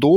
2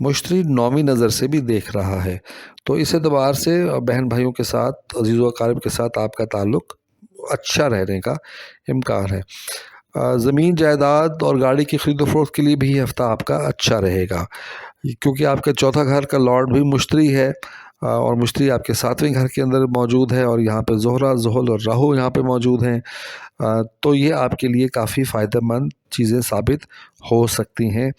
مشتری نویں نظر سے بھی دیکھ رہا ہے، تو اس اعتبار سے بہن بھائیوں کے ساتھ، عزیز و اقارب کے ساتھ آپ کا تعلق اچھا رہنے کا امکان ہے۔ زمین جائیداد اور گاڑی کی خرید و فروخت کے لیے بھی یہ ہفتہ آپ کا اچھا رہے گا، کیونکہ آپ کے چوتھا گھر کا لارڈ بھی مشتری ہے، اور مشتری آپ کے ساتویں گھر کے اندر موجود ہے، اور یہاں پہ زہرہ، زحل اور راہو یہاں پہ موجود ہیں، تو یہ آپ کے لیے کافی فائدہ مند چیزیں ثابت ہو سکتی ہیں۔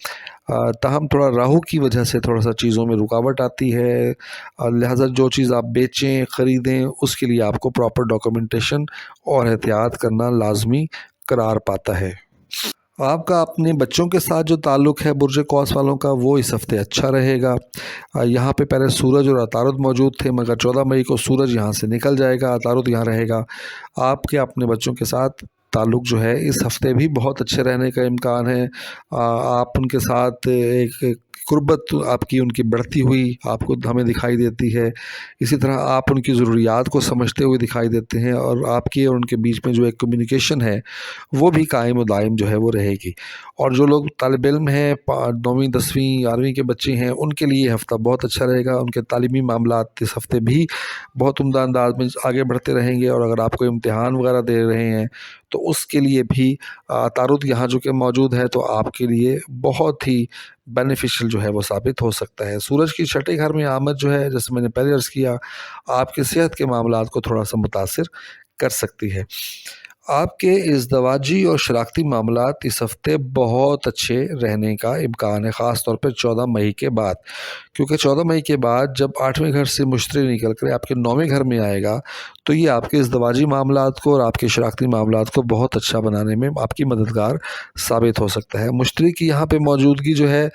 تاہم تھوڑا راہو کی وجہ سے تھوڑا سا چیزوں میں رکاوٹ آتی ہے، لہٰذا جو چیز آپ بیچیں، خریدیں، اس کے لیے آپ کو پراپر ڈاکومنٹیشن اور احتیاط کرنا لازمی قرار پاتا ہے۔ آپ کا اپنے بچوں کے ساتھ جو تعلق ہے برج قوس والوں کا، وہ اس ہفتے اچھا رہے گا۔ یہاں پہ پہلے سورج اور عطارد موجود تھے، مگر 14 مئی کو سورج یہاں سے نکل جائے گا، عطارد یہاں رہے گا۔ آپ کے اپنے بچوں کے ساتھ تعلق جو ہے اس ہفتے بھی بہت اچھے رہنے کا امکان ہے۔ آپ ان کے ساتھ ایک قربت آپ کی ان کی بڑھتی ہوئی آپ کو ہمیں دکھائی دیتی ہے۔ اسی طرح آپ ان کی ضروریات کو سمجھتے ہوئے دکھائی دیتے ہیں، اور آپ کی اور ان کے بیچ میں جو ایک کمیونیکیشن ہے وہ بھی قائم و دائم جو ہے وہ رہے گی۔ اور جو لوگ طالب علم ہیں، 9ویں 10ویں 11ویں کے بچے ہیں، ان کے لیے یہ ہفتہ بہت اچھا رہے گا۔ ان کے تعلیمی معاملات اس ہفتے بھی بہت عمدہ انداز میں آگے بڑھتے رہیں گے، اور اگر آپ کوئی امتحان وغیرہ دے رہے ہیں تو اس کے لیے بھی عطارد یہاں جو کہ موجود ہے تو آپ کے لیے بہت ہی بینیفیشل جو ہے وہ ثابت ہو سکتا ہے۔ سورج کی چھٹے گھر میں آمد جو ہے، جیسے میں نے پہلے عرض کیا، آپ کی صحت کے معاملات کو تھوڑا سا متاثر کر سکتی ہے۔ آپ کے ازدواجی اور شراکتی معاملات اس ہفتے بہت اچھے رہنے کا امکان ہے، خاص طور پہ 14 مئی کے بعد، کیونکہ 14 مئی کے بعد جب 8ویں گھر سے مشتری نکل کر آپ کے 9ویں گھر میں آئے گا تو یہ آپ کے ازدواجی معاملات کو اور آپ کے شراکتی معاملات کو بہت اچھا بنانے میں آپ کی مددگار ثابت ہو سکتا ہے۔ مشتری کی یہاں پہ موجودگی جو ہے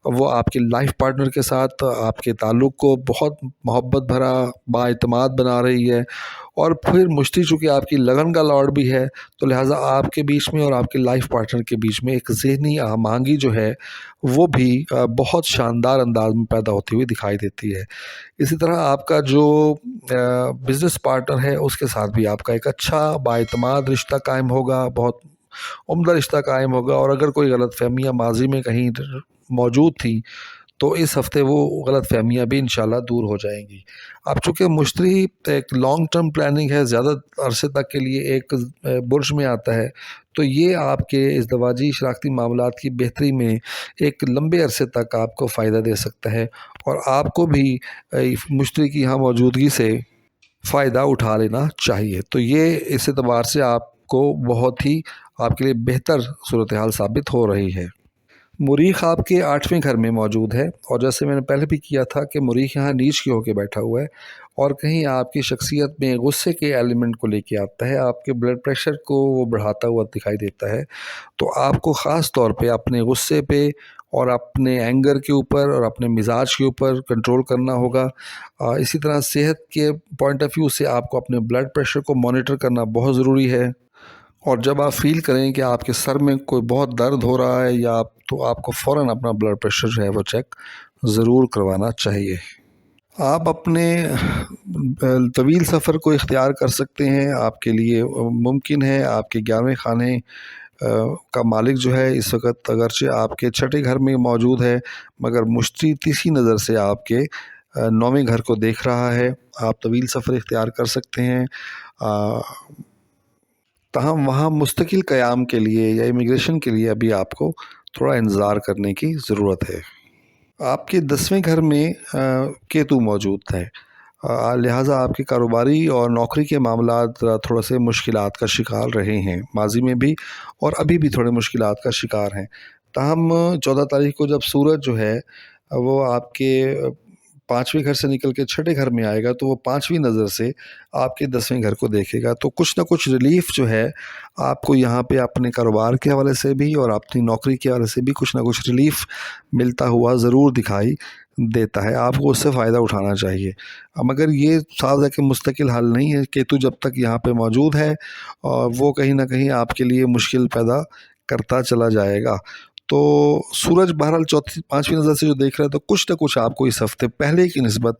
وہ آپ کے لائف پارٹنر کے ساتھ آپ کے تعلق کو بہت محبت بھرا، بااعتماد بنا رہی ہے، اور پھر مشتری چونکہ آپ کی لگن کا لارڈ بھی ہے، تو لہٰذا آپ کے بیچ میں اور آپ کے لائف پارٹنر کے بیچ میں ایک ذہنی ہم آہنگی جو ہے وہ بھی بہت شاندار انداز میں پیدا ہوتی ہوئی دکھائی دیتی ہے۔ اسی طرح آپ کا جو بزنس پارٹنر ہے اس کے ساتھ بھی آپ کا ایک اچھا بااعتماد رشتہ قائم ہوگا، بہت عمدہ رشتہ قائم ہوگا، اور اگر کوئی غلط فہمیاں ماضی میں کہیں موجود تھیں تو اس ہفتے وہ غلط فہمیاں بھی انشاءاللہ دور ہو جائیں گی۔ اب چونکہ مشتری ایک لانگ ٹرم پلاننگ ہے، زیادہ عرصے تک کے لیے ایک برج میں آتا ہے، تو یہ آپ کے ازدواجی شراکتی معاملات کی بہتری میں ایک لمبے عرصے تک آپ کو فائدہ دے سکتا ہے، اور آپ کو بھی مشتری کی یہاں موجودگی سے فائدہ اٹھا لینا چاہیے۔ تو یہ اس اعتبار سے آپ کو بہت ہی آپ کے لیے بہتر صورتحال ثابت ہو رہی ہے۔ مریخ آپ کے 8ویں گھر میں موجود ہے، اور جیسے میں نے پہلے بھی کیا تھا کہ مریخ یہاں نیچ کی ہو کے بیٹھا ہوا ہے، اور کہیں آپ کی شخصیت میں غصے کے ایلیمنٹ کو لے کے آتا ہے، آپ کے بلڈ پریشر کو وہ بڑھاتا ہوا دکھائی دیتا ہے۔ تو آپ کو خاص طور پہ اپنے غصے پہ اور اپنے اینگر کے اوپر اور اپنے مزاج کے اوپر کنٹرول کرنا ہوگا۔ اسی طرح صحت کے پوائنٹ آف ویو سے آپ کو اپنے بلڈ پریشر کو مانیٹر کرنا بہت ضروری ہے، اور جب آپ فیل کریں کہ آپ کے سر میں کوئی بہت درد ہو رہا ہے یا تو آپ کو فوراً اپنا بلڈ پریشر جو ہے وہ چیک ضرور کروانا چاہیے۔ آپ اپنے طویل سفر کو اختیار کر سکتے ہیں، آپ کے لیے ممکن ہے۔ آپ کے 11ویں خانے کا مالک جو ہے اس وقت اگرچہ آپ کے چھٹے گھر میں موجود ہے، مگر مشتری تیسری نظر سے آپ کے 9ویں گھر کو دیکھ رہا ہے۔ آپ طویل سفر اختیار کر سکتے ہیں، تاہم وہاں مستقل قیام کے لیے یا امیگریشن کے لیے ابھی آپ کو تھوڑا انتظار کرنے کی ضرورت ہے۔ آپ کے 10ویں گھر میں کیتو موجود ہے، لہٰذا آپ کے کاروباری اور نوکری کے معاملات تھوڑا سے مشکلات کا شکار رہے ہیں، ماضی میں بھی اور ابھی بھی تھوڑے مشکلات کا شکار ہیں۔ تاہم 14 تاریخ کو جب سورج جو ہے وہ آپ کے 5ویں گھر سے نکل کے چھٹے گھر میں آئے گا تو وہ 5ویں نظر سے آپ کے 10ویں گھر کو دیکھے گا، تو کچھ نہ کچھ ریلیف جو ہے آپ کو یہاں پہ اپنے کاروبار کے حوالے سے بھی اور اپنی نوکری کے حوالے سے بھی کچھ نہ کچھ ریلیف ملتا ہوا ضرور دکھائی دیتا ہے۔ آپ کو اس سے فائدہ اٹھانا چاہیے، مگر یہ صاف ہے کہ مستقل حل نہیں ہے۔ کیتو جب تک یہاں پہ موجود ہے وہ کہیں نہ کہیں آپ کے لیے مشکل پیدا کرتا چلا جائے گا، تو سورج بہرحال چوتھی پانچویں نظر سے جو دیکھ رہا ہے تو کچھ نہ کچھ آپ کو اس ہفتے پہلے کی نسبت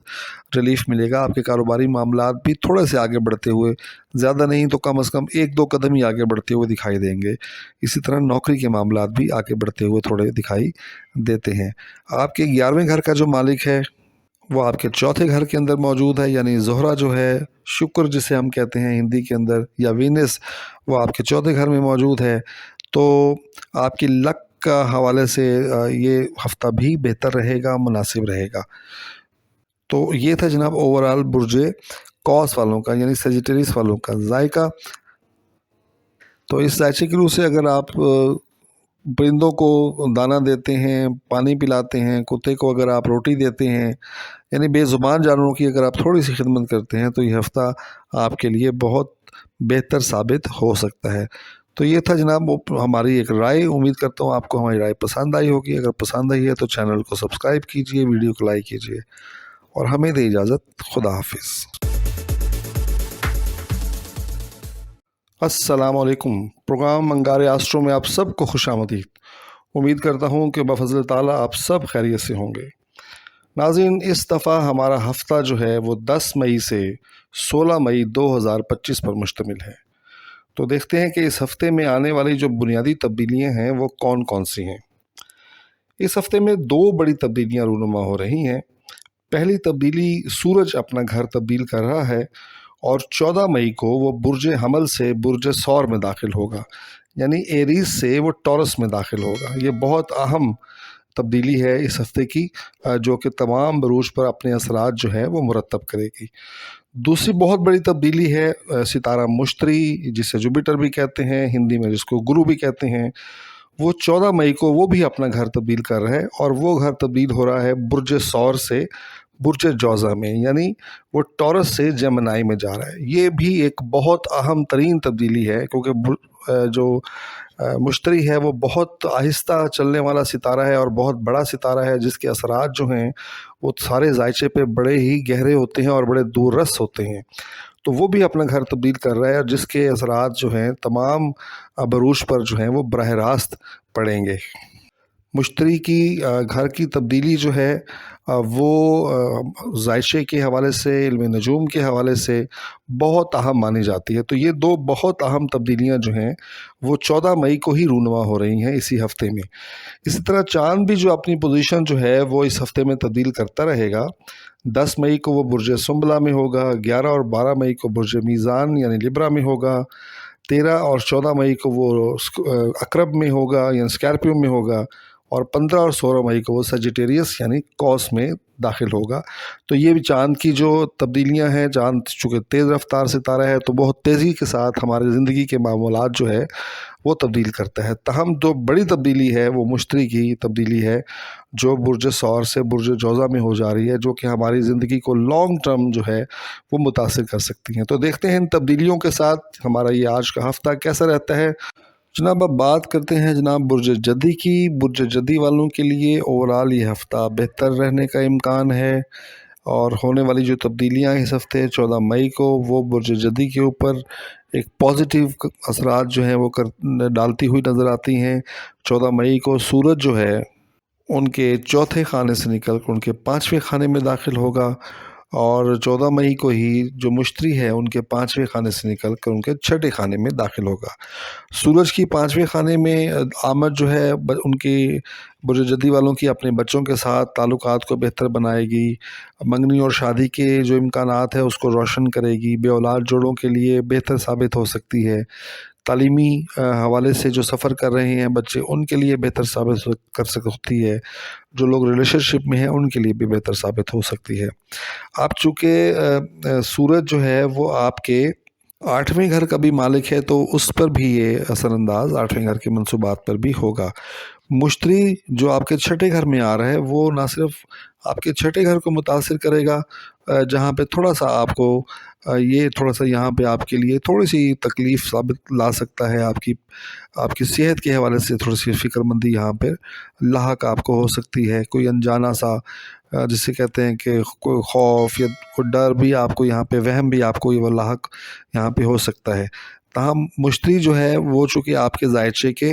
ریلیف ملے گا. آپ کے کاروباری معاملات بھی تھوڑے سے آگے بڑھتے ہوئے، زیادہ نہیں تو کم از کم ایک دو قدم ہی آگے بڑھتے ہوئے دکھائی دیں گے. اسی طرح نوکری کے معاملات بھی آگے بڑھتے ہوئے تھوڑے دکھائی دیتے ہیں. آپ کے 11ویں گھر کا جو مالک ہے وہ آپ کے چوتھے گھر کے اندر موجود ہے، یعنی زہرہ جو ہے، شکر جسے ہم کہتے ہیں ہندی کے اندر، یا وینس، وہ آپ کے چوتھے گھر میں موجود ہے. تو آپ کی لک کا حوالے سے یہ ہفتہ بھی بہتر رہے گا، مناسب رہے گا. تو یہ تھا جناب اوورال برج قوس والوں کا، یعنی سیجیٹیریس والوں کا ذائقہ. تو اس ذائچے کی روح سے اگر آپ پرندوں کو دانہ دیتے ہیں، پانی پلاتے ہیں، کتے کو اگر آپ روٹی دیتے ہیں، یعنی بے زبان جانوروں کی اگر آپ تھوڑی سی خدمت کرتے ہیں تو یہ ہفتہ آپ کے لیے بہت بہتر ثابت ہو سکتا ہے. تو یہ تھا جناب ہماری ایک رائے. امید کرتا ہوں آپ کو ہماری رائے پسند آئی ہوگی. اگر پسند آئی ہے تو چینل کو سبسکرائب کیجئے، ویڈیو کو لائک کیجئے، اور ہمیں دے اجازت. خدا حافظ. السلام علیکم. پروگرام انگارے آسٹرو میں آپ سب کو خوش آمدید. امید کرتا ہوں کہ بفضل تعالیٰ آپ سب خیریت سے ہوں گے. ناظرین، اس دفعہ ہمارا ہفتہ جو ہے وہ 10 مئی سے 16 مئی 2025 پر مشتمل ہے. تو دیکھتے ہیں کہ اس ہفتے میں آنے والی جو بنیادی تبدیلیاں ہیں وہ کون کون سی ہیں. اس ہفتے میں 2 بڑی تبدیلیاں رونما ہو رہی ہیں. پہلی تبدیلی، سورج اپنا گھر تبدیل کر رہا ہے اور 14 مئی کو وہ برج حمل سے برج ثور میں داخل ہوگا، یعنی ایریز سے وہ ٹورس میں داخل ہوگا. یہ بہت اہم تبدیلی ہے اس ہفتے کی، جو کہ تمام بروج پر اپنے اثرات جو ہے وہ مرتب کرے گی. دوسری بہت بڑی تبدیلی ہے ستارہ مشتری، جسے جوپیٹر بھی کہتے ہیں، ہندی میں جس کو گرو بھی کہتے ہیں. وہ 14 مئی کو وہ بھی اپنا گھر تبدیل کر رہا ہے، اور وہ گھر تبدیل ہو رہا ہے برج ثور سے برج جوزہ میں، یعنی وہ ٹورس سے جیمنائی میں جا رہا ہے. یہ بھی ایک بہت اہم ترین تبدیلی ہے، کیونکہ جو مشتری ہے وہ بہت آہستہ چلنے والا ستارہ ہے اور بہت بڑا ستارہ ہے، جس کے اثرات جو ہیں وہ سارے ذائچے پہ بڑے ہی گہرے ہوتے ہیں اور بڑے دور رس ہوتے ہیں. تو وہ بھی اپنا گھر تبدیل کر رہا ہے، اور جس کے اثرات جو ہیں تمام بروج پر جو ہیں وہ براہ راست پڑیں گے. مشتری کی گھر کی تبدیلی جو ہے وہ ذائچے کے حوالے سے، علم نجوم کے حوالے سے بہت اہم مانی جاتی ہے. تو یہ 2 بہت اہم تبدیلیاں جو ہیں وہ 14 مئی کو ہی رونما ہو رہی ہیں اسی ہفتے میں. اسی طرح چاند بھی جو اپنی پوزیشن جو ہے وہ اس ہفتے میں تبدیل کرتا رہے گا. 10 مئی کو وہ برج سنبلہ میں ہوگا، 11 اور 12 مئی کو برج میزان یعنی لبرا میں ہوگا، 13 اور 14 مئی کو وہ عقرب میں ہوگا یعنی اسکارپیو میں ہوگا، اور 15 اور 16 مئی کو وہ سیجیٹیریس یعنی قوس میں داخل ہوگا. تو یہ بھی چاند کی جو تبدیلیاں ہیں، چاند چونکہ تیز رفتار ستارہ ہے تو بہت تیزی کے ساتھ ہماری زندگی کے معمولات جو ہے وہ تبدیل کرتا ہے. تاہم جو بڑی تبدیلی ہے وہ مشتری کی تبدیلی ہے، جو برج ثور سے برج جوزہ میں ہو جا رہی ہے، جو کہ ہماری زندگی کو لانگ ٹرم جو ہے وہ متاثر کر سکتی ہیں. تو دیکھتے ہیں ان تبدیلیوں کے ساتھ ہمارا یہ آج کا ہفتہ کیسا رہتا ہے. جناب اب بات کرتے ہیں جناب برج جدی کی. برج جدی والوں کے لیے اوورال یہ ہفتہ بہتر رہنے کا امکان ہے، اور ہونے والی جو تبدیلیاں اس ہفتے 14 مئی کو وہ برج جدی کے اوپر ایک پازیٹیو اثرات جو ہیں وہ ڈالتی ہوئی نظر آتی ہیں. 14 مئی کو سورج جو ہے ان کے چوتھے خانے سے نکل کر ان کے 5ویں خانے میں داخل ہوگا، اور 14 مئی کو ہی جو مشتری ہے ان کے 5ویں خانے سے نکل کر ان کے 6ٹھے خانے میں داخل ہوگا. سورج کی 5ویں خانے میں آمد جو ہے ان کی برج جدی والوں کی اپنے بچوں کے ساتھ تعلقات کو بہتر بنائے گی، منگنی اور شادی کے جو امکانات ہیں اس کو روشن کرے گی، بے اولاد جوڑوں کے لیے بہتر ثابت ہو سکتی ہے. تعلیمی حوالے سے جو سفر کر رہے ہیں بچے ان کے لیے بہتر ثابت کر سکتی ہے، جو لوگ ریلیشن شپ میں ہیں ان کے لیے بھی بہتر ثابت ہو سکتی ہے. آپ چونکہ سورج جو ہے وہ آپ کے 8ویں گھر کا بھی مالک ہے، تو اس پر بھی یہ اثر انداز 8ویں گھر کے منصوبات پر بھی ہوگا. مشتری جو آپ کے 6ٹھے گھر میں آ رہا ہے وہ نہ صرف آپ کے 6ٹھے گھر کو متاثر کرے گا، جہاں پہ تھوڑا سا آپ کو یہ تھوڑا سا یہاں پہ آپ کے لیے تھوڑی سی تکلیف ثابت لا سکتا ہے. آپ کی صحت کے حوالے سے تھوڑی سی فکر مندی یہاں پہ لاحق آپ کو ہو سکتی ہے. کوئی انجانا سا جسے کہتے ہیں کہ کوئی خوف یا کوئی ڈر بھی آپ کو یہاں پہ، وہم بھی آپ کو یہ لاحق یہاں پہ ہو سکتا ہے. تاہم مشتری جو ہے وہ چونکہ آپ کے ذائچے کے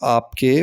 آپ کے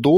2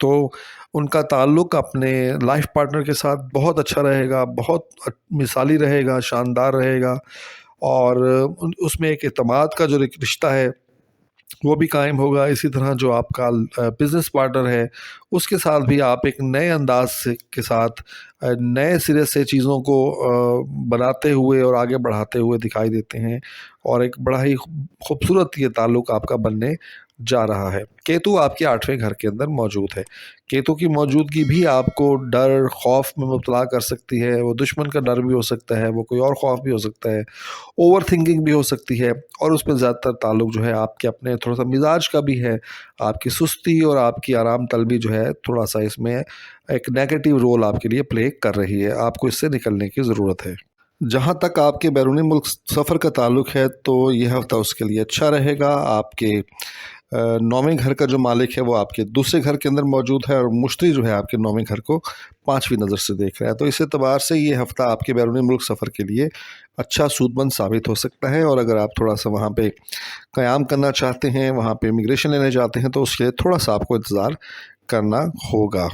تو ان کا تعلق اپنے لائف پارٹنر کے ساتھ بہت اچھا رہے گا، بہت مثالی رہے گا، شاندار رہے گا، اور اس میں ایک اعتماد کا جو ایک رشتہ ہے وہ بھی قائم ہوگا۔ اسی طرح جو آپ کا بزنس پارٹنر ہے اس کے ساتھ بھی آپ ایک نئے انداز کے ساتھ نئے سرے سے چیزوں کو بناتے ہوئے اور آگے بڑھاتے ہوئے دکھائی دیتے ہیں، اور ایک بڑا ہی خوبصورت یہ تعلق آپ کا بننے جا رہا ہے۔ کیتو آپ کے 8ویں گھر کے اندر موجود ہے۔ کیتو کی موجودگی بھی آپ کو ڈر، خوف میں مبتلا کر سکتی ہے۔ وہ دشمن کا ڈر بھی ہو سکتا ہے، وہ کوئی اور خوف بھی ہو سکتا ہے، اوور تھنکنگ بھی ہو سکتی ہے، اور اس میں زیادہ تر تعلق جو ہے آپ کے اپنے تھوڑا سا مزاج کا بھی ہے۔ آپ کی سستی اور آپ کی آرام طلبی جو ہے تھوڑا سا اس میں ایک نیگیٹو رول آپ کے لیے پلے کر رہی ہے۔ آپ کو اس سے نکلنے کی ضرورت ہے۔ جہاں تک آپ کے بیرونی ملک سفر کا تعلق ہے تو یہ ہفتہ اس کے لیے اچھا رہے گا۔ آپ کے 9ویں گھر کا جو مالک ہے وہ آپ کے دوسرے گھر کے اندر موجود ہے، اور مشتری جو ہے آپ کے 9ویں گھر کو 5ویں نظر سے دیکھ رہا ہے۔ تو اس اعتبار سے یہ ہفتہ آپ کے بیرونی ملک سفر کے لیے اچھا سود مند ثابت ہو سکتا ہے، اور اگر آپ تھوڑا سا وہاں پہ قیام کرنا چاہتے ہیں، وہاں پہ امیگریشن لینے چاہتے ہیں، تو اس کے لیے تھوڑا سا آپ کو انتظار کرنا ہوگا۔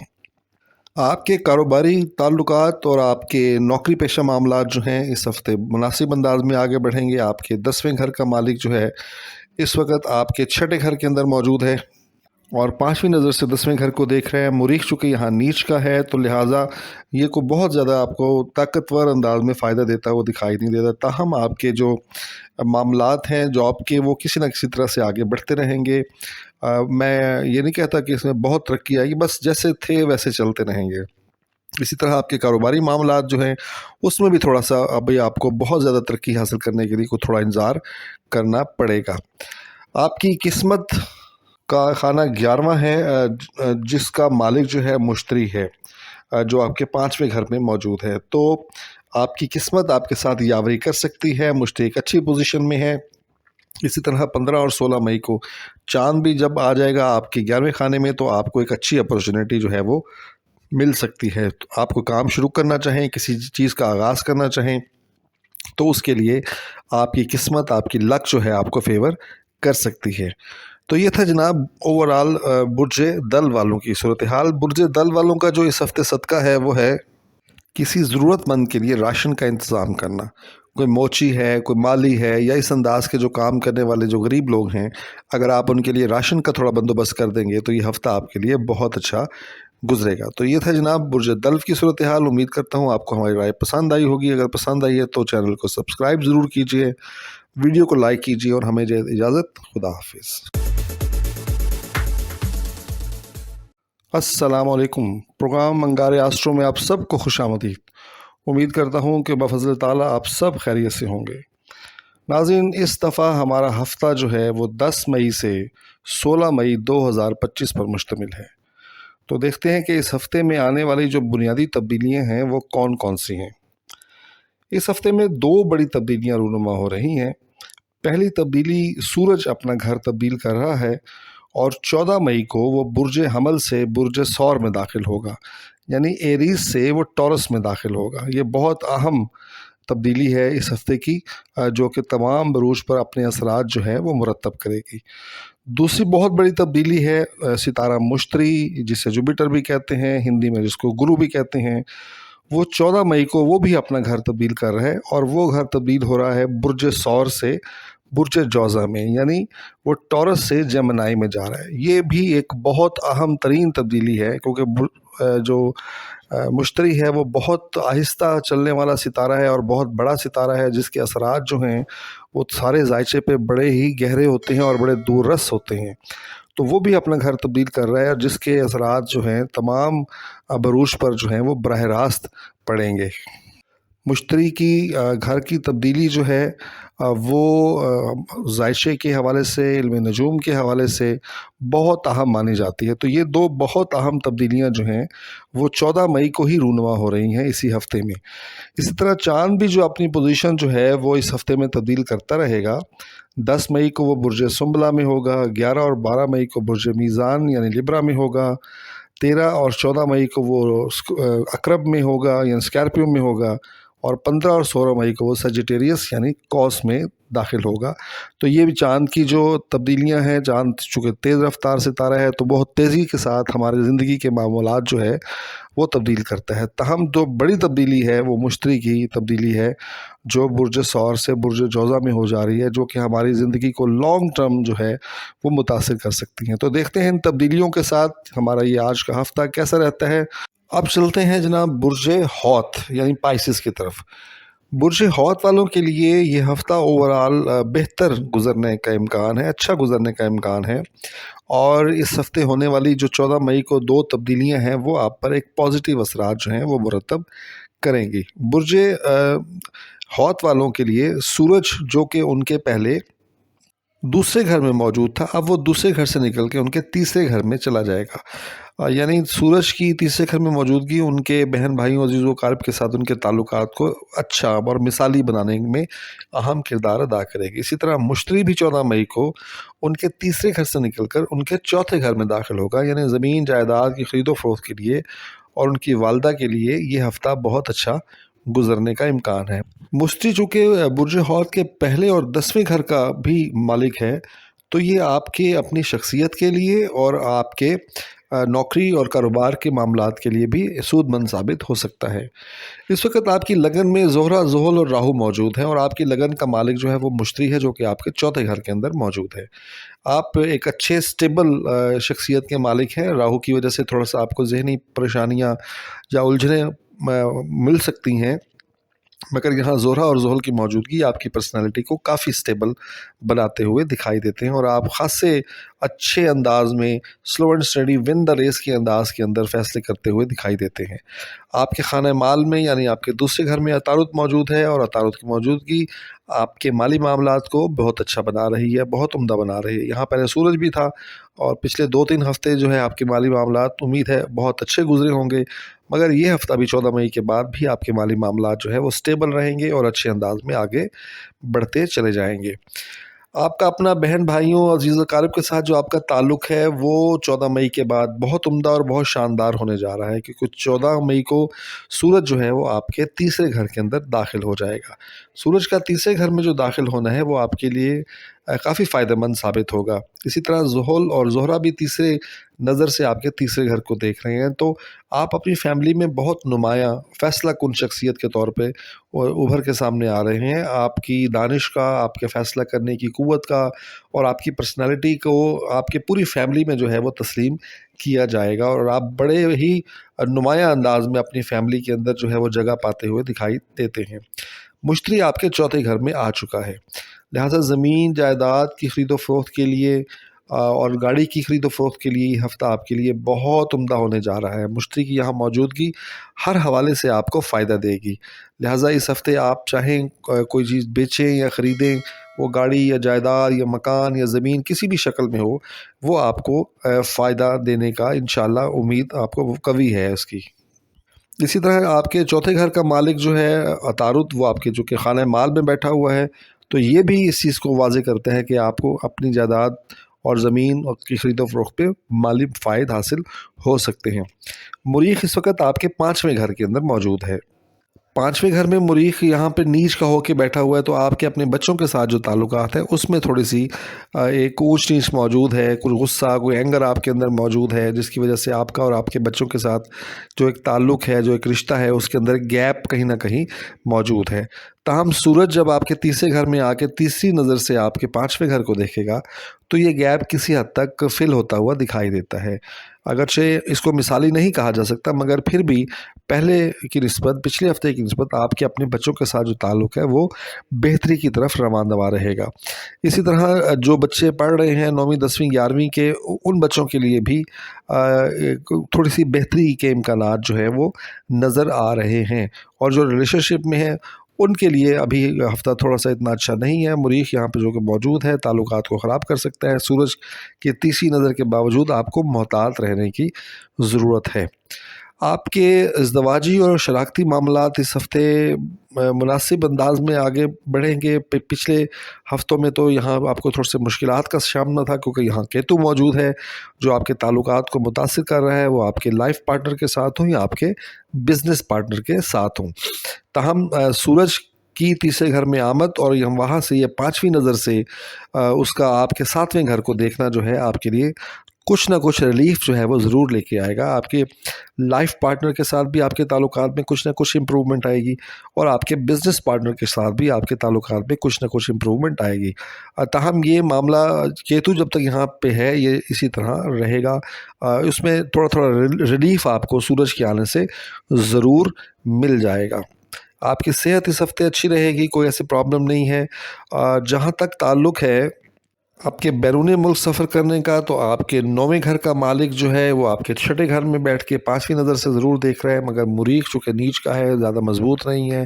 آپ کے کاروباری تعلقات اور آپ کے نوکری پیشہ معاملات جو ہیں اس ہفتے مناسب انداز میں آگے بڑھیں گے۔ آپ کے 10ویں گھر کا مالک جو ہے اس وقت آپ کے 6ٹھے گھر کے اندر موجود ہے، اور 5ویں نظر سے 10ویں گھر کو دیکھ رہے ہیں۔ مریخ چونکہ یہاں نیچ کا ہے، تو لہٰذا یہ کو بہت زیادہ آپ کو طاقتور انداز میں فائدہ دیتا وہ دکھائی نہیں دیتا۔ تاہم آپ کے جو معاملات ہیں جاب کے، وہ کسی نہ کسی طرح سے آگے بڑھتے رہیں گے۔ میں یہ نہیں کہتا کہ اس میں بہت ترقی آئے گی، بس جیسے تھے ویسے چلتے رہیں گے۔ اسی طرح آپ کے کاروباری معاملات جو ہیں اس میں بھی تھوڑا سا ابھی آپ کو بہت زیادہ ترقی حاصل کرنے کے لیے کوئی تھوڑا انتظار کرنا پڑے گا۔ آپ کی قسمت کا خانہ 11واں ہے، جس کا مالک جو ہے مشتری ہے، جو آپ کے 5ویں گھر میں موجود ہے۔ تو آپ کی قسمت آپ کے ساتھ یاوری کر سکتی ہے۔ مشتری ایک اچھی پوزیشن میں ہے۔ اسی طرح 15 اور 16 مئی کو چاند بھی جب آ جائے گا آپ کے 11ویں خانے میں، تو آپ کو ایک اچھی اپرچونیٹی جو ہے وہ مل سکتی ہے۔ تو آپ کو کام شروع کرنا چاہیں، کسی چیز کا آغاز کرنا چاہیں، تو اس کے لیے آپ کی قسمت، آپ کی لک جو ہے آپ کو فیور کر سکتی ہے۔ تو یہ تھا جناب اوورال برج دل والوں کی صورتحال۔ برج دل والوں کا جو اس ہفتے صدقہ ہے وہ ہے کسی ضرورت مند کے لیے راشن کا انتظام کرنا۔ کوئی موچی ہے، کوئی مالی ہے، یا اس انداز کے جو کام کرنے والے جو غریب لوگ ہیں، اگر آپ ان کے لیے راشن کا تھوڑا بندوبست کر دیں گے تو یہ ہفتہ آپ کے لیے بہت اچھا گزرے گا۔ تو یہ تھا جناب برج دل کی صورتحال۔ امید کرتا ہوں آپ کو ہماری رائے پسند آئی ہوگی۔ اگر پسند آئی ہے تو چینل کو سبسکرائب ضرور کیجیے، ویڈیو کو لائک کیجیے، اور ہمیں اجازت۔ خدا حافظ۔ السلام علیکم۔ پروگرام انگارے آسٹرو میں آپ سب کو خوش آمدید۔ امید کرتا ہوں کہ بفضل تعالیٰ آپ سب خیریت سے ہوں گے۔ ناظرین، اس دفعہ ہمارا ہفتہ جو ہے وہ 10 مئی سے 16 مئی 2025 پر مشتمل ہے۔ تو دیکھتے ہیں کہ اس ہفتے میں آنے والی جو بنیادی تبدیلیاں ہیں وہ کون کون سی ہیں۔ اس ہفتے میں 2 بڑی تبدیلیاں رونما ہو رہی ہیں۔ پہلی تبدیلی، سورج اپنا گھر تبدیل کر رہا ہے، اور 14 مئی کو وہ برج حمل سے برج ثور میں داخل ہوگا، یعنی ایریز سے وہ ٹورس میں داخل ہوگا۔ یہ بہت اہم تبدیلی ہے اس ہفتے کی، جو کہ تمام بروج پر اپنے اثرات جو ہے وہ مرتب کرے گی۔ دوسری بہت بڑی تبدیلی ہے ستارہ مشتری، جسے جوپیٹر بھی کہتے ہیں، ہندی میں جس کو گرو بھی کہتے ہیں، وہ 14 مئی کو وہ بھی اپنا گھر تبدیل کر رہا ہے، اور وہ گھر تبدیل ہو رہا ہے برج ثور سے برج جوزہ میں، یعنی وہ ٹورس سے جیمنائی میں جا رہا ہے۔ یہ بھی ایک بہت اہم ترین تبدیلی ہے، کیونکہ جو مشتری ہے وہ بہت آہستہ چلنے والا ستارہ ہے اور بہت بڑا ستارہ ہے، جس کے اثرات جو ہیں وہ سارے ذائچے پہ بڑے ہی گہرے ہوتے ہیں اور بڑے دور رس ہوتے ہیں۔ تو وہ بھی اپنا گھر تبدیل کر رہا ہے، اور جس کے اثرات جو ہیں تمام بروج پر جو ہیں وہ براہ راست پڑیں گے۔ مشتری کی گھر کی تبدیلی جو ہے وہ ذائچے کے حوالے سے، علم نجوم کے حوالے سے بہت اہم مانی جاتی ہے۔ تو یہ 2 بہت اہم تبدیلیاں جو ہیں وہ 14 مئی کو ہی رونما ہو رہی ہیں اسی ہفتے میں۔ اسی طرح چاند بھی جو اپنی پوزیشن جو ہے وہ اس ہفتے میں تبدیل کرتا رہے گا۔ 10 مئی کو وہ برج سنبلہ میں ہوگا، 11 اور 12 مئی کو برج میزان یعنی لبرا میں ہوگا، 13 اور 14 مئی کو وہ عقرب میں ہوگا یعنی اسکارپیو میں ہوگا، اور 15 اور 16 مئی کو وہ سجیٹیریس یعنی قوس میں داخل ہوگا۔ تو یہ بھی چاند کی جو تبدیلیاں ہیں، چاند چونکہ تیز رفتار ستارہ ہے تو بہت تیزی کے ساتھ ہماری زندگی کے معمولات جو ہے وہ تبدیل کرتا ہے۔ تاہم جو بڑی تبدیلی ہے وہ مشتری کی تبدیلی ہے، جو برج ثور سے برج جوزہ میں ہو جا رہی ہے، جو کہ ہماری زندگی کو لانگ ٹرم جو ہے وہ متاثر کر سکتی ہیں۔ تو دیکھتے ہیں ان تبدیلیوں کے ساتھ ہمارا یہ آج کا ہفتہ کیسا رہتا ہے۔ اب چلتے ہیں جناب برج حوت یعنی پائسس کی طرف۔ برج حوت والوں کے لیے یہ ہفتہ اوورآل بہتر گزرنے کا امکان ہے، اچھا گزرنے کا امکان ہے، اور اس ہفتے ہونے والی جو 14 مئی کو 2 تبدیلیاں ہیں وہ آپ پر ایک پازیٹیو اثرات جو ہیں وہ مرتب کریں گی۔ برج حوت والوں کے لیے سورج جو کہ ان کے پہلے دوسرے گھر میں موجود تھا، اب وہ دوسرے گھر سے نکل کے ان کے تیسرے گھر میں چلا جائے گا، یعنی سورج کی تیسرے گھر میں موجودگی ان کے بہن بھائیوں عزیز و اقارب کے ساتھ ان کے تعلقات کو اچھا اور مثالی بنانے میں اہم کردار ادا کرے گی۔ اسی طرح مشتری بھی 14 مئی کو ان کے تیسرے گھر سے نکل کر ان کے چوتھے گھر میں داخل ہوگا، یعنی زمین جائیداد کی خرید و فروخت کے لیے اور ان کی والدہ کے لیے یہ ہفتہ بہت اچھا گزرنے کا امکان ہے۔ مشتری چونکہ برج حوت کے پہلے اور 10ویں گھر کا بھی مالک ہے، تو یہ آپ کے اپنی شخصیت کے لیے اور آپ کے نوکری اور کاروبار کے معاملات کے لیے بھی سود مند ثابت ہو سکتا ہے۔ اس وقت آپ کی لگن میں زہرہ، زحل اور راہو موجود ہیں، اور آپ کی لگن کا مالک جو ہے وہ مشتری ہے، جو کہ آپ کے چوتھے گھر کے اندر موجود ہے۔ آپ ایک اچھے سٹیبل شخصیت کے مالک ہیں۔ راہو کی وجہ سے تھوڑا سا آپ کو ذہنی پریشانیاں یا الجھنیں مل سکتی ہیں، مگر یہاں زہرہ اور زحل کی موجودگی آپ کی پرسنالٹی کو کافی سٹیبل بناتے ہوئے دکھائی دیتے ہیں، اور آپ خاصے اچھے انداز میں slow and steady win the race کے انداز کے اندر فیصلے کرتے ہوئے دکھائی دیتے ہیں۔ آپ کے خانہ مال میں یعنی آپ کے دوسرے گھر میں عطارد موجود ہے، اور عطارد کی موجودگی آپ کے مالی معاملات کو بہت اچھا بنا رہی ہے، بہت عمدہ بنا رہی ہے۔ یہاں پہلے سورج بھی تھا، اور پچھلے 2-3 ہفتے جو ہے آپ کے مالی معاملات امید ہے بہت اچھے گزرے ہوں گے، مگر یہ ہفتہ بھی 14 مئی کے بعد بھی آپ کے مالی معاملات جو ہے وہ سٹیبل رہیں گے اور اچھے انداز میں آگے بڑھتے چلے جائیں گے۔ آپ کا اپنا بہن بھائیوں عزیز و اقارب کے ساتھ جو آپ کا تعلق ہے وہ 14 مئی کے بعد بہت عمدہ اور بہت شاندار ہونے جا رہا ہے، کیونکہ 14 مئی کو سورج جو ہے وہ آپ کے تیسرے گھر کے اندر داخل ہو جائے گا۔ سورج کا تیسرے گھر میں جو داخل ہونا ہے وہ آپ کے لیے کافی فائدہ مند ثابت ہوگا۔ اسی طرح زحل اور زہرہ بھی تیسرے نظر سے آپ کے تیسرے گھر کو دیکھ رہے ہیں، تو آپ اپنی فیملی میں بہت نمایاں فیصلہ کن شخصیت کے طور پہ ابھر کے سامنے آ رہے ہیں۔ آپ کی دانش کا، آپ کے فیصلہ کرنے کی قوت کا اور آپ کی پرسنالٹی کو آپ کے پوری فیملی میں جو ہے وہ تسلیم کیا جائے گا، اور آپ بڑے ہی نمایاں انداز میں اپنی فیملی کے اندر جو ہے وہ جگہ پاتے ہوئے دکھائی دیتے ہیں۔ مشتری آپ کے چوتھے گھر میں آ چکا ہے، لہٰذا زمین جائیداد کی خرید و فروخت کے لیے اور گاڑی کی خرید و فروخت کے لیے یہ ہفتہ آپ کے لیے بہت عمدہ ہونے جا رہا ہے۔ مشتری کی یہاں موجودگی ہر حوالے سے آپ کو فائدہ دے گی، لہٰذا اس ہفتے آپ چاہیں کوئی چیز بیچیں یا خریدیں، وہ گاڑی یا جائیداد یا مکان یا زمین کسی بھی شکل میں ہو، وہ آپ کو فائدہ دینے کا انشاءاللہ امید آپ کو قوی ہے اس کی۔ اسی طرح آپ کے چوتھے گھر کا مالک جو ہے عطارد، وہ آپ کے جو کہ خانہ مال میں بیٹھا ہوا ہے، تو یہ بھی اس چیز کو واضح کرتا ہے کہ آپ کو اپنی جائیداد اور زمین کی خرید و فروخت پہ مالی فائد حاصل ہو سکتے ہیں۔ مریخ اس وقت آپ کے 5ویں گھر کے اندر موجود ہے۔ 5ویں گھر میں مریخ یہاں پہ نیچ کا ہو کے بیٹھا ہوا ہے، تو آپ کے اپنے بچوں کے ساتھ جو تعلقات ہیں اس میں تھوڑی سی ایک اونچ نیچ موجود ہے، کوئی غصہ، کوئی اینگر آپ کے اندر موجود ہے، جس کی وجہ سے آپ کا اور آپ کے بچوں کے ساتھ جو ایک تعلق ہے، جو ایک رشتہ ہے، اس کے اندر گیپ کہیں نہ کہیں موجود ہے۔ تاہم سورج جب آپ کے تیسرے گھر میں آ کے تیسری نظر سے آپ کے 5ویں گھر کو دیکھے گا تو یہ گیپ کسی حد تک فل ہوتا ہوا دکھائی دیتا ہے۔ اگرچہ اس کو مثالی نہیں کہا جا سکتا، مگر پھر بھی پہلے کی نسبت، پچھلے ہفتے کی نسبت آپ کے اپنے بچوں کے ساتھ جو تعلق ہے وہ بہتری کی طرف رواں دوا رہے گا۔ اسی طرح جو بچے پڑھ رہے ہیں 9ویں 10ویں 11ویں کے، ان بچوں کے لیے بھی تھوڑی سی بہتری کے امکانات جو ہے وہ نظر آ رہے ہیں، اور جو ریلیشن شپ میں ہیں ان کے لیے ابھی ہفتہ تھوڑا سا اتنا اچھا نہیں ہے۔ مریخ یہاں پہ جو کہ موجود ہے تعلقات کو خراب کر سکتا ہے۔ سورج کی تیسری نظر کے باوجود آپ کو محتاط رہنے کی ضرورت ہے۔ آپ کے ازدواجی اور شراکتی معاملات اس ہفتے مناسب انداز میں آگے بڑھیں گے۔ پچھلے ہفتوں میں تو یہاں آپ کو تھوڑے سے مشکلات کا سامنا تھا، کیونکہ یہاں کیتو موجود ہے جو آپ کے تعلقات کو متاثر کر رہا ہے، وہ آپ کے لائف پارٹنر کے ساتھ ہوں یا آپ کے بزنس پارٹنر کے ساتھ ہوں۔ تاہم سورج کی تیسرے گھر میں آمد اور وہاں سے یہ 5ویں نظر سے اس کا آپ کے 7ویں گھر کو دیکھنا جو ہے آپ کے لیے کچھ نہ کچھ ریلیف جو ہے وہ ضرور لے کے آئے گا۔ آپ کے لائف پارٹنر کے ساتھ بھی آپ کے تعلقات میں کچھ نہ کچھ امپرومنٹ آئے گی، اور آپ کے بزنس پارٹنر کے ساتھ بھی آپ کے تعلقات میں کچھ نہ کچھ امپرومنٹ آئے گی۔ تاہم یہ معاملہ کیتو جب تک یہاں پہ ہے یہ اسی طرح رہے گا، اس میں تھوڑا تھوڑا ریلیف آپ کو سورج کے آنے سے ضرور مل جائے گا۔ آپ کی صحت اس ہفتے اچھی رہے گی، کوئی ایسی پرابلم نہیں ہے۔ جہاں تک تعلق ہے آپ کے بیرون ملک سفر کرنے کا، تو آپ کے 9ویں گھر کا مالک جو ہے وہ آپ کے 6ٹھے گھر میں بیٹھ کے 5ویں نظر سے ضرور دیکھ رہا ہے، مگر مریخ چونکہ نیچ کا ہے، زیادہ مضبوط نہیں ہے،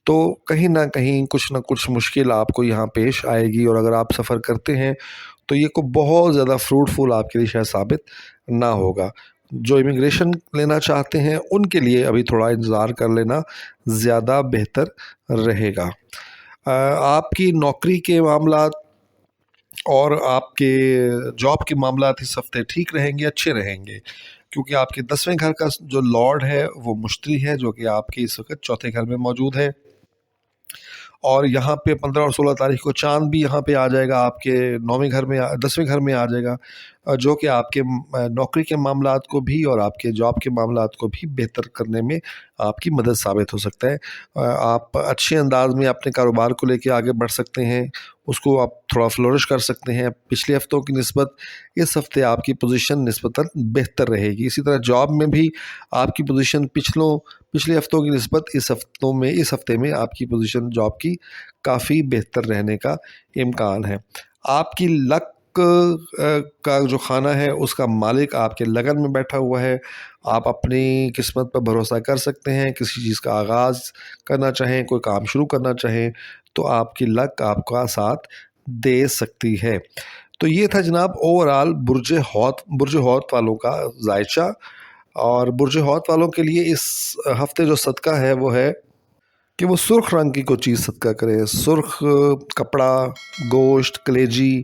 تو کہیں نہ کہیں کچھ نہ کچھ مشکل آپ کو یہاں پیش آئے گی، اور اگر آپ سفر کرتے ہیں تو یہ کوئی بہت زیادہ فروٹفل آپ کے لیے شاید ثابت نہ ہوگا۔ جو امیگریشن لینا چاہتے ہیں ان کے لیے ابھی تھوڑا انتظار کر لینا زیادہ بہتر رہے گا۔ آپ کی نوکری کے معاملات اور آپ کے جاب کے معاملات اس ہفتے ٹھیک رہیں گے، اچھے رہیں گے، کیونکہ آپ کے 10ویں گھر کا جو لارڈ ہے وہ مشتری ہے، جو کہ آپ کی اس وقت 4تھے گھر میں موجود ہے، اور یہاں پہ 15 اور 16 تاریخ کو چاند بھی یہاں پہ آ جائے گا، آپ کے 9ویں گھر میں 10ویں گھر میں آ جائے گا، جو کہ آپ کے نوکری کے معاملات کو بھی اور آپ کے جاب کے معاملات کو بھی بہتر کرنے میں آپ کی مدد ثابت ہو سکتا ہے۔ آپ اچھے انداز میں اپنے کاروبار کو لے کے آگے بڑھ سکتے ہیں، اس کو آپ تھوڑا فلورش کر سکتے ہیں۔ پچھلے ہفتوں کی نسبت اس ہفتے آپ کی پوزیشن نسبتاً بہتر رہے گی۔ اسی طرح جاب میں بھی آپ کی پوزیشن پچھلے ہفتوں کی نسبت اس ہفتے میں آپ کی پوزیشن جاب کی کافی بہتر رہنے کا امکان ہے۔ آپ کی لک کا جو خانہ ہے اس کا مالک آپ کے لگن میں بیٹھا ہوا ہے، آپ اپنی قسمت پر بھروسہ کر سکتے ہیں۔ کسی چیز کا آغاز کرنا چاہیں، کوئی کام شروع کرنا چاہیں تو آپ کی لک آپ کا ساتھ دے سکتی ہے۔ تو یہ تھا جناب اوورآل برج حوت والوں کا ذائچہ، اور برج حوت والوں کے لیے اس ہفتے جو صدقہ ہے وہ ہے کہ وہ سرخ رنگ کی کوئی چیز صدقہ کرے۔ سرخ کپڑا، گوشت، کلیجی،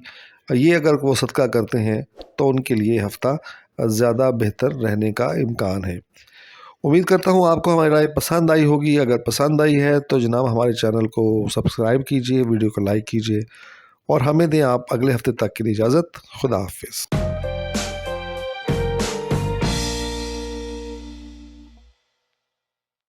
یہ اگر وہ صدقہ کرتے ہیں تو ان کے لیے ہفتہ زیادہ بہتر رہنے کا امکان ہے۔ امید کرتا ہوں آپ کو ہماری رائے پسند آئی ہوگی۔ اگر پسند آئی ہے تو جناب ہمارے چینل کو سبسکرائب کیجئے، ویڈیو کو لائک کیجئے، اور ہمیں دیں آپ اگلے ہفتے تک کے لیے اجازت۔ خدا حافظ۔